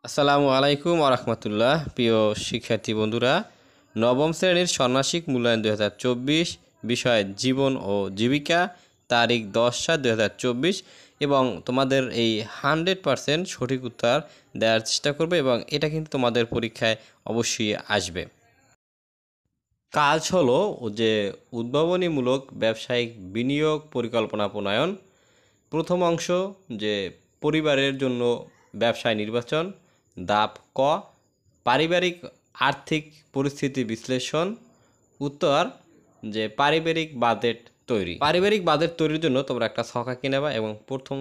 আসসালামু আলাইকুম ওরহমতুল্লাহ। প্রিয় শিক্ষার্থী বন্ধুরা, নবম শ্রেণীর ষান্মাসিক মূল্যায়ন 2024 বিষয় জীবন ও জীবিকা, তারিখ 10/7/2024 এবং তোমাদের এই 100% সঠিক উত্তর দেওয়ার চেষ্টা করবে এবং এটা কিন্তু তোমাদের পরীক্ষায় অবশ্যই আসবে। কাজ হলো যে উদ্ভাবনীমূলক ব্যবসায়িক বিনিয়োগ পরিকল্পনা প্রণয়ন। প্রথম অংশ যে পরিবারের জন্য ব্যবসায় নির্বাচন। ধাপ ক, পারিবারিক আর্থিক পরিস্থিতি বিশ্লেষণ। উত্তর যে পারিবারিক বাজেট তৈরি। পারিবারিক বাজেট তৈরির জন্য তোমরা একটা ছক আঁকে নেবা এবং প্রথম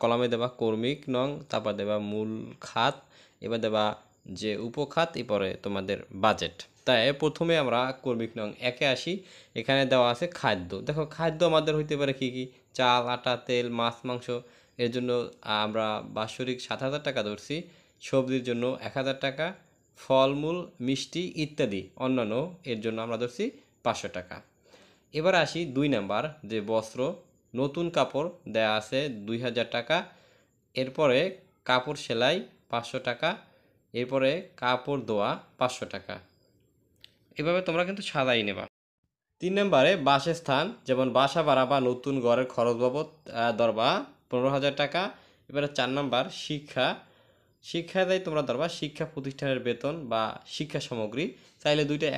কলামে দেবা কর্মিক নং, তারপর দেবা মূল খাত, এবার দেবা যে উপখাত, এরপরে তোমাদের বাজেট। তাই প্রথমে আমরা কর্মিক নং একে আসি। এখানে দেওয়া আছে খাদ্য। দেখো খাদ্য আমাদের হইতে পারে কি কি, চাল, আটা, তেল, মাছ, মাংস। এর জন্য আমরা বাৎসরিক 7,000 টাকা ধরছি। সবজির জন্য 1,000 টাকা, ফলমূল, মিষ্টি ইত্যাদি অন্যান্য এর জন্য আমরা ধরছি 500 টাকা। এবার আসি 2 নাম্বার যে বস্ত্র, নতুন কাপড় দেয়া আছে 2,000 টাকা। এরপরে কাপড় সেলাই 500 টাকা। এরপরে কাপড় ধোয়া 500 টাকা। এভাবে তোমরা কিন্তু সাজাই নেবা। 3 নম্বরে বাসস্থান, যেমন বাসা ভাড়া বা নতুন ঘরের খরচ বাবদ ধরবা 15,000 টাকা। এবারে 4 নাম্বার শিক্ষায় তোমরা ধরবা শিক্ষা প্রতিষ্ঠানের বেতন বা শিক্ষা সামগ্রী। চাইলে দুইটা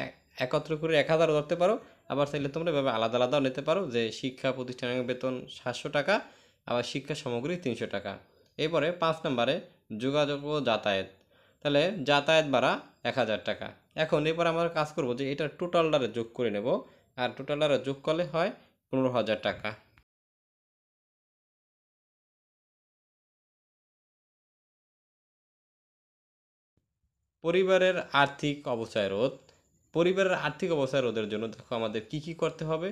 একত্র করে 1,000 ধরতে পারো, আবার চাইলে তোমরা এভাবে আলাদা আলাদাও নিতে পারো, যে শিক্ষা প্রতিষ্ঠানের বেতন 700 টাকা, আবার শিক্ষা সামগ্রী 300 টাকা। এরপরে 5 নম্বরে যোগাযোগ ও যাতায়াত, তাহলে যাতায়াত ভাড়া 1,000 টাকা। এখন এরপর আমরা কাজ করব যে এটা টোটালটারে যোগ করে নেব, আর টোটালটারে যোগ করলে হয় 15,000 টাকা। পরিবারের আর্থিক অবসায় রোধ। পরিবারের আর্থিক অবসায় রোধের জন্য দেখো আমাদের কি কি করতে হবে।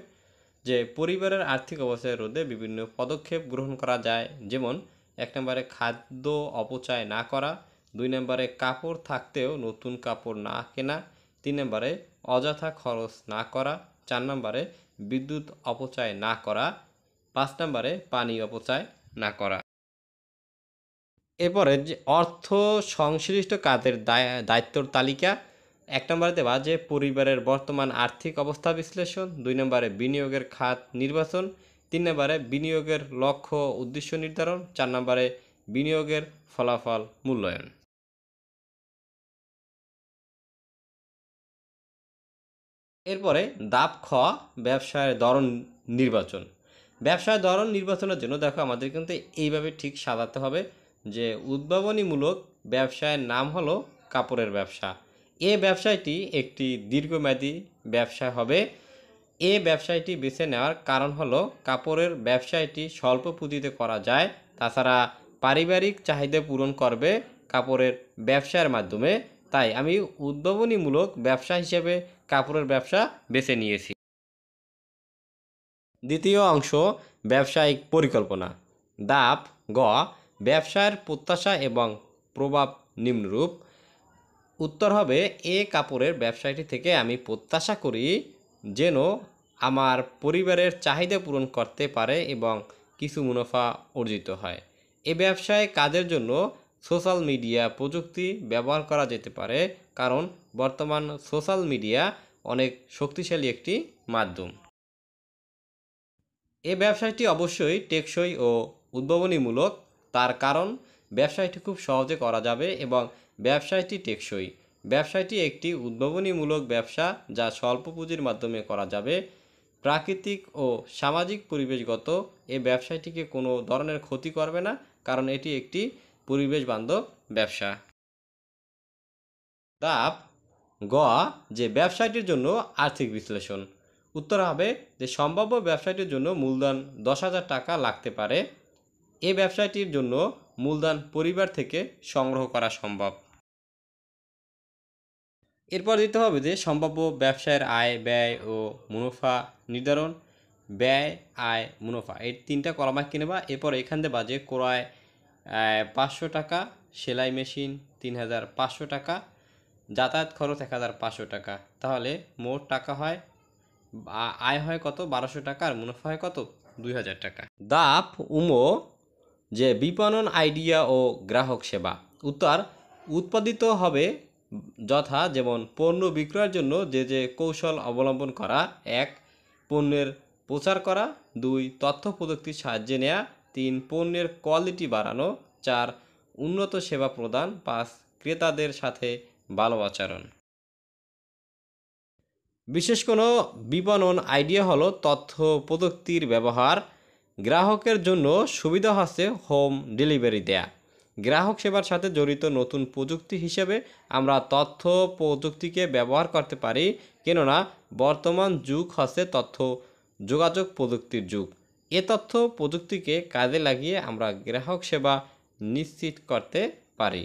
যে পরিবারের আর্থিক অবসায় রোধে বিভিন্ন পদক্ষেপ গ্রহণ করা যায়, যেমন 1 নম্বরে খাদ্য অপচয় না করা, 2 নম্বরে কাপড় থাকতেও নতুন কাপড় না কেনা, 3 নম্বরে অযথা খরচ না করা, 4 নম্বরে বিদ্যুৎ অপচয় না করা, 5 নম্বরে পানি অপচয় না করা। এরপরে যে অর্থ সংশ্লিষ্ট কাজের দায়িত্বর তালিকা। 1 নম্বরে দেওয়া যে পরিবারের বর্তমান আর্থিক অবস্থা বিশ্লেষণ, 2 নম্বরে বিনিয়োগের খাত নির্বাচন, 3 নম্বরে বিনিয়োগের লক্ষ্য উদ্দেশ্য নির্ধারণ, 4 নম্বরে বিনিয়োগের ফলাফল মূল্যায়ন। এরপরে ধাপ খ, ব্যবসায়ের ধরন নির্বাচন। ব্যবসার ধরন নির্বাচনের জন্য দেখো আমাদের কিন্তু এইভাবে ঠিক সাজাতে হবে, যে উদ্ভাবনীমূলক ব্যবসায়ের নাম হলো কাপড়ের ব্যবসা। এ ব্যবসায়টি একটি দীর্ঘমেয়াদী ব্যবসা হবে। এ ব্যবসায়টি বেছে নেওয়ার কারণ হলো কাপড়ের ব্যবসায়টি স্বল্প পুঁজিতে করা যায়, তাছাড়া পারিবারিক চাহিদা পূরণ করবে কাপড়ের ব্যবসার মাধ্যমে। তাই আমি উদ্ভাবনীমূলক ব্যবসা হিসেবে কাপড়ের ব্যবসা বেছে নিয়েছি। দ্বিতীয় অংশ ব্যবসায়িক পরিকল্পনা। ধাপ গ, ব্যবসায়ের প্রত্যাশা এবং প্রভাব নিম্নরূপ। উত্তর হবে এ কাপড়ের ব্যবসায়টি থেকে আমি প্রত্যাশা করি যেন আমার পরিবারের চাহিদা পূরণ করতে পারে এবং কিছু মুনাফা অর্জিত হয়। এ ব্যবসায় কাজের জন্য সোশ্যাল মিডিয়া প্রযুক্তি ব্যবহার করা যেতে পারে, কারণ বর্তমান সোশ্যাল মিডিয়া অনেক শক্তিশালী একটি মাধ্যম। এ ব্যবসায়টি অবশ্যই টেকসই ও উদ্ভাবনীমূলক, তার কারণ ব্যবসায়টি খুব সহজে করা যাবে এবং ব্যবসায়টি টেকসই। ব্যবসায়টি একটি উদ্ভাবনীমূলক ব্যবসা যা স্বল্প পুঁজির মাধ্যমে করা যাবে। প্রাকৃতিক ও সামাজিক পরিবেশগত, এ ব্যবসায়টিকে কোনো ধরনের ক্ষতি করবে না, কারণ এটি একটি পরিবেশ বান্ধব ব্যবসা। ধাপ গ, যে ব্যবসায়টির জন্য আর্থিক বিশ্লেষণ। উত্তর হবে যে সম্ভাব্য ব্যবসায়টির জন্য মূলধন 10,000 টাকা লাগতে পারে। এ ব্যবসায়টির জন্য মূলধন পরিবার থেকে সংগ্রহ করা সম্ভব। এরপর দিতে হবে যে সম্ভাব্য ব্যবসায়ের আয়, ব্যয় ও মুনাফা নির্ধারণ। ব্যয়, আয়, মুনাফা এই 3টা কলাম আঁকে নেবা। এরপর এখান থেকে বাজে ক্রয় 500 টাকা, সেলাই মেশিন 3,500 টাকা, যাতায়াত খরচ 1,500 টাকা। তাহলে মোট টাকা হয়, আয় হয় কত, 1,200 টাকা, আর মুনাফা হয় কত, 2,000 টাকা। ধাপ উমো, যে বিপণন আইডিয়া ও গ্রাহক সেবা। উত্তর উৎপাদিত হবে যথা যেমন পণ্য বিক্রয়ের জন্য যে যে কৌশল অবলম্বন করা: ১ পণ্যের প্রচার করা, ২ তথ্য প্রযুক্তির সাহায্যে নেওয়া, ৩ পণ্যের কোয়ালিটি বাড়ানো, ৪ উন্নত সেবা প্রদান, ৫ ক্রেতাদের সাথে ভালো আচরণ। বিশেষ কোনো বিপণন আইডিয়া হলো তথ্য প্রযুক্তির ব্যবহার। গ্রাহকের জন্য সুবিধা হচ্ছে হোম ডেলিভারি দেয়া। গ্রাহক সেবার সাথে জড়িত নতুন প্রযুক্তি হিসেবে আমরা তথ্য প্রযুক্তিকে ব্যবহার করতে পারি, কেননা বর্তমান যুগ হচ্ছে তথ্য যোগাযোগ প্রযুক্তির যুগ। এ তথ্য প্রযুক্তিকে কাজে লাগিয়ে আমরা গ্রাহক সেবা নিশ্চিত করতে পারি।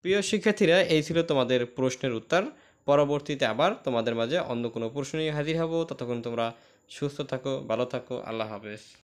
প্রিয় শিক্ষার্থীরা, এই ছিল তোমাদের প্রশ্নের উত্তর। পরবর্তীতে আবার তোমাদের মাঝে অন্য কোনো প্রশ্ন নিয়ে হাজির হব। ততক্ষণ তোমরা সুস্থ থাকো, ভালো থাকো। আল্লাহ হাফেজ।